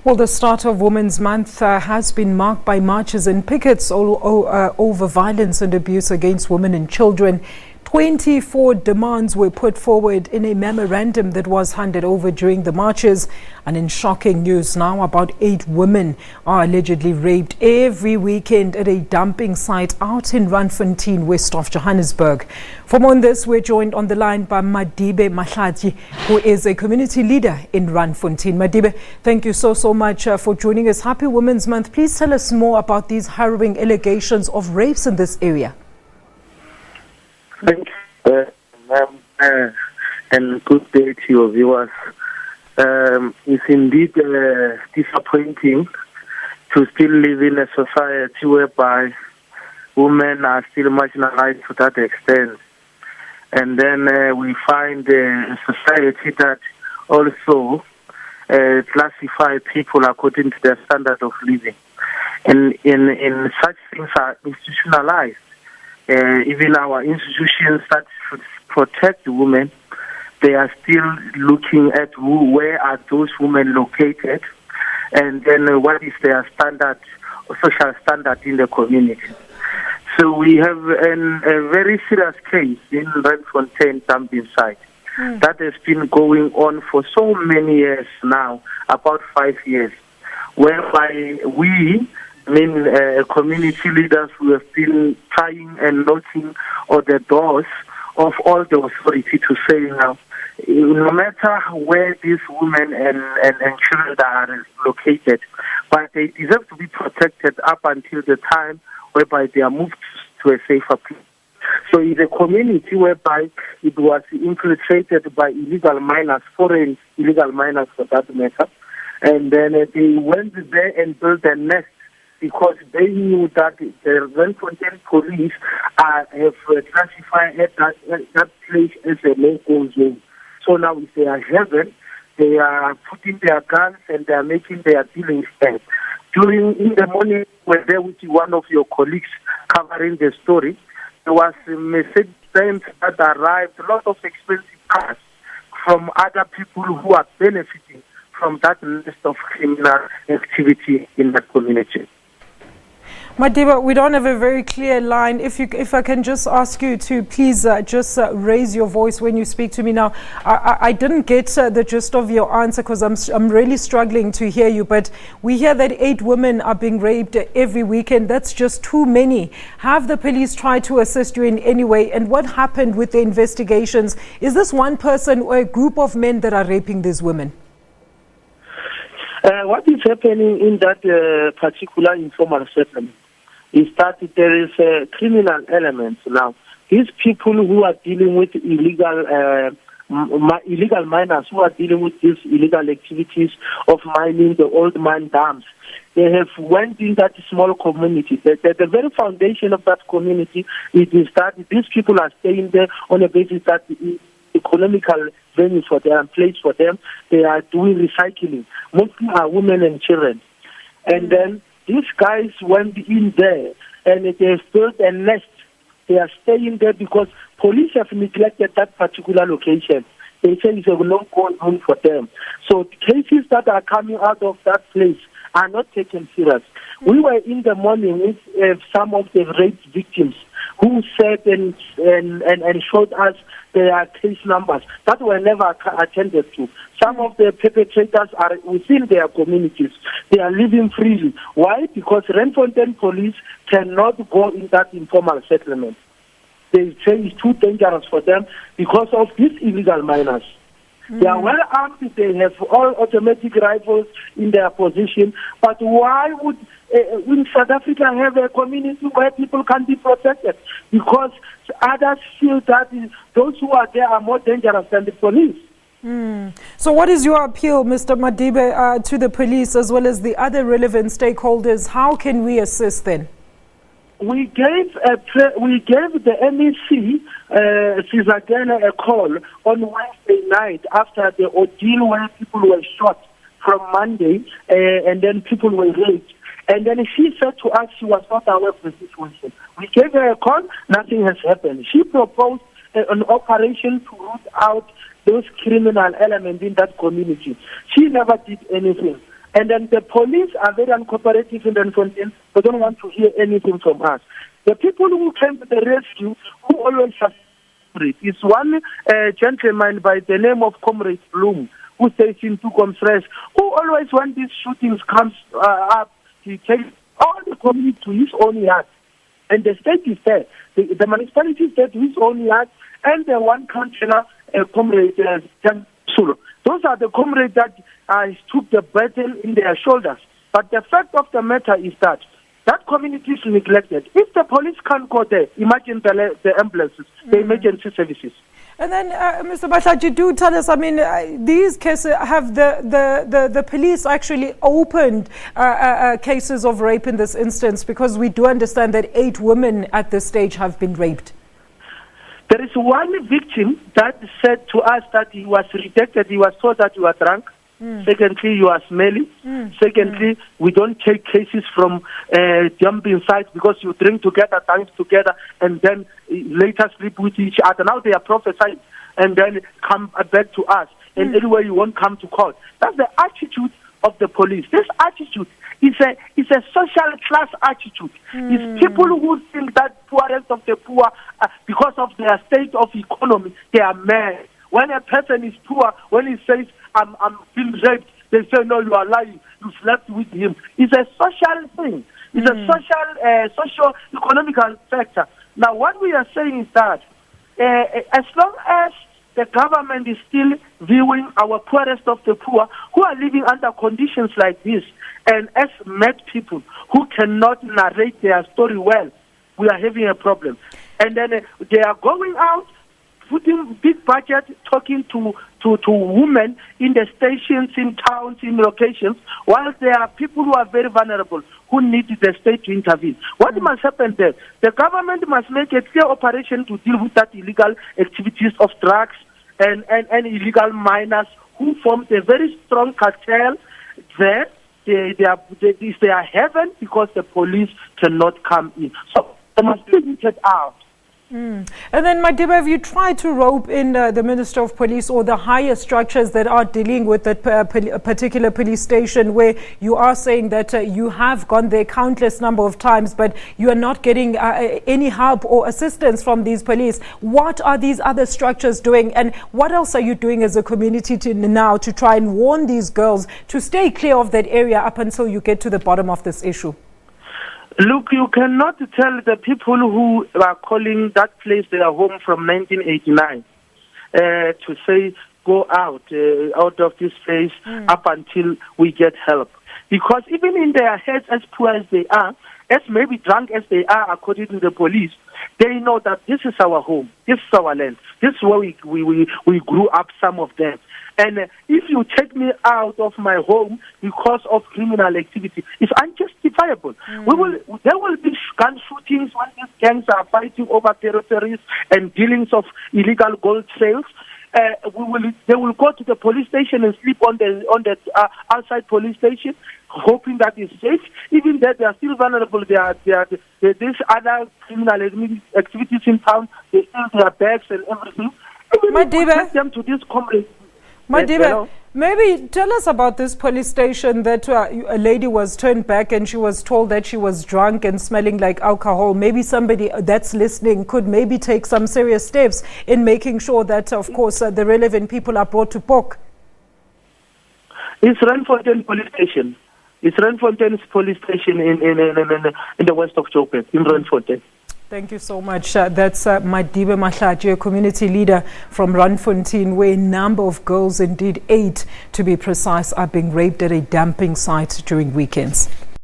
Well, the start of Women's Month has been marked by marches and pickets over violence and abuse against women and children. 24 demands were put forward in a memorandum that was handed over during the marches. And in shocking news now, about 8 women are allegedly raped every weekend at a dumping site out in Randfontein, west of Johannesburg. For more on this, we're joined on the line by Madibe Mahlatji, who is a community leader in Randfontein. Madibe, thank you so much for joining us. Happy Women's Month. Please tell us more about these harrowing allegations of rapes in this area. Thank you, ma'am, and good day to your viewers. It's indeed disappointing to still live in a society whereby women are still marginalized to that extent. And then we find a society that also classify people according to their standard of living. And in such things are institutionalized. Even our institutions that should protect women, they are still looking at where are those women located, and then what is their standard, social standard in the community. So we have a very serious case in Randfontein dumping site that has been going on for so many years now, about 5 years, whereby community leaders who have been trying and knocking on the doors of all the authority to say now, no matter where these women and children are located, but they deserve to be protected up until the time whereby they are moved to a safer place. So it's a community whereby it was infiltrated by illegal miners, foreign illegal miners for that matter, and then they went there and built a nest, because they knew that the Randfontein police have classified that place as a no-go zone. So now if they are heaven, they are putting their guns and they are making their dealings there. In the morning, when there with one of your colleagues covering the story, there was a message that arrived, a lot of expensive cars from other people who are benefiting from that list of criminal activity in that community. Madibe, we don't have a very clear line. If I can just ask you to please just raise your voice when you speak to me now. I didn't get the gist of your answer because I'm really struggling to hear you. But we hear that 8 women are being raped every weekend. That's just too many. Have the police tried to assist you in any way? And what happened with the investigations? Is this one person or a group of men that are raping these women? What is happening in that particular informal settlement is that there is a criminal element now. These people who are dealing with illegal miners, who are dealing with these illegal activities of mining the old mine dams, they have went in that small community. The very foundation of that community is that these people are staying there on a basis that economical venue for them, place for them. They are doing recycling. Mostly are women and children. And then these guys went in there and they have built a nest. They are staying there because police have neglected that particular location. They say it's a no-go zone for them. So the cases that are coming out of that place are not taken serious. We were in the morning with some of the rape victims who said and showed us their case numbers that were never attended to. Some of the perpetrators are within their communities. They are living freely. Why? Because Randfontein police cannot go in that informal settlement. They say it's too dangerous for them because of these illegal miners. They are well armed. They have all automatic rifles in their position. But why would in South Africa have a community where people can be protected? Because others feel that those who are there are more dangerous than the police. So what is your appeal, Mr. Madibe, to the police as well as the other relevant stakeholders? How can we assist then? We gave the MEC, Sizagena, a call on Wednesday night after the ordeal where people were shot from Monday and then people were raped. And then she said to us she was not aware of the situation. We gave her a call, nothing has happened. She proposed an operation to root out those criminal elements in that community. She never did anything. And then the police are very uncooperative in Randfontein. They don't want to hear anything from us. The people who came to the rescue, who always have is one gentleman by the name of Comrade Bloom, who stays in Tukomsres, who always when these shootings comes up, he takes all the community to his own yard. And the state is there. The municipality is there to his own yard, and the one councillor, Comrade Sulu. Those are the comrades that took the burden in their shoulders. But the fact of the matter is that community is neglected. If the police can't go there, imagine the ambulances, the emergency services. And then, Mr. Mahlatji, do tell us, I mean, these cases, have the police actually opened cases of rape in this instance? Because we do understand that 8 women at this stage have been raped. There is one victim that said to us that he was rejected. He was told that you are drunk. Secondly, you are smelly. Secondly, we don't take cases from jumping sites because you drink together, dance together, and then later sleep with each other. Now they are prophesying and then come back to us. And anyway, you won't come to court. That's the attitude of the police. This attitude is a social class attitude. It's people who think that poorest of the poor, because of their state of economy, they are mad. When a person is poor, when he says, I'm being raped, they say, no, you are lying. You slept with him. It's a social thing. It's a socio-economical factor. Now, what we are saying is that as long as the government is still viewing our poorest of the poor who are living under conditions like this, and as mad people who cannot narrate their story well, we are having a problem. And then they are going out, putting big budget, talking to women in the stations, in towns, in locations, while there are people who are very vulnerable, who need the state to intervene. What must happen there? The government must make a clear operation to deal with that illegal activities of drugs and illegal miners who formed a very strong cartel there. They are heaven because the police cannot come in. So they must be rooted out. And then, Madibe, have you tried to rope in the Minister of Police or the higher structures that are dealing with that particular police station, where you are saying that you have gone there countless number of times, but you are not getting any help or assistance from these police? What are these other structures doing, and what else are you doing as a community now to try and warn these girls to stay clear of that area up until you get to the bottom of this issue? Look, you cannot tell the people who are calling that place their home from 1989 to say, go out of this place up until we get help. Because even in their heads, as poor as they are, as maybe drunk as they are, according to the police, they know that this is our home, this is our land, this is where we grew up, some of them. And if you take me out of my home because of criminal activity, it's unjustifiable. There will be gun shootings when these gangs are fighting over territories and dealings of illegal gold sales. They will go to the police station and sleep on the outside police station, hoping that it's safe. Even that they are still vulnerable. There's other criminal activities in town. They steal their bags and everything. Madibe, them to this comrade. Madibe, maybe tell us about this police station that a lady was turned back and she was told that she was drunk and smelling like alcohol. Maybe somebody that's listening could maybe take some serious steps in making sure that, of course, the relevant people are brought to book. It's Randfontein police station. It's Randfontein's police station in the west of Joburg, in Randfontein. Thank you so much. That's Madibe Mahlatji, a community leader from Randfontein, where a number of girls, indeed 8 to be precise, are being raped at a dumping site during weekends.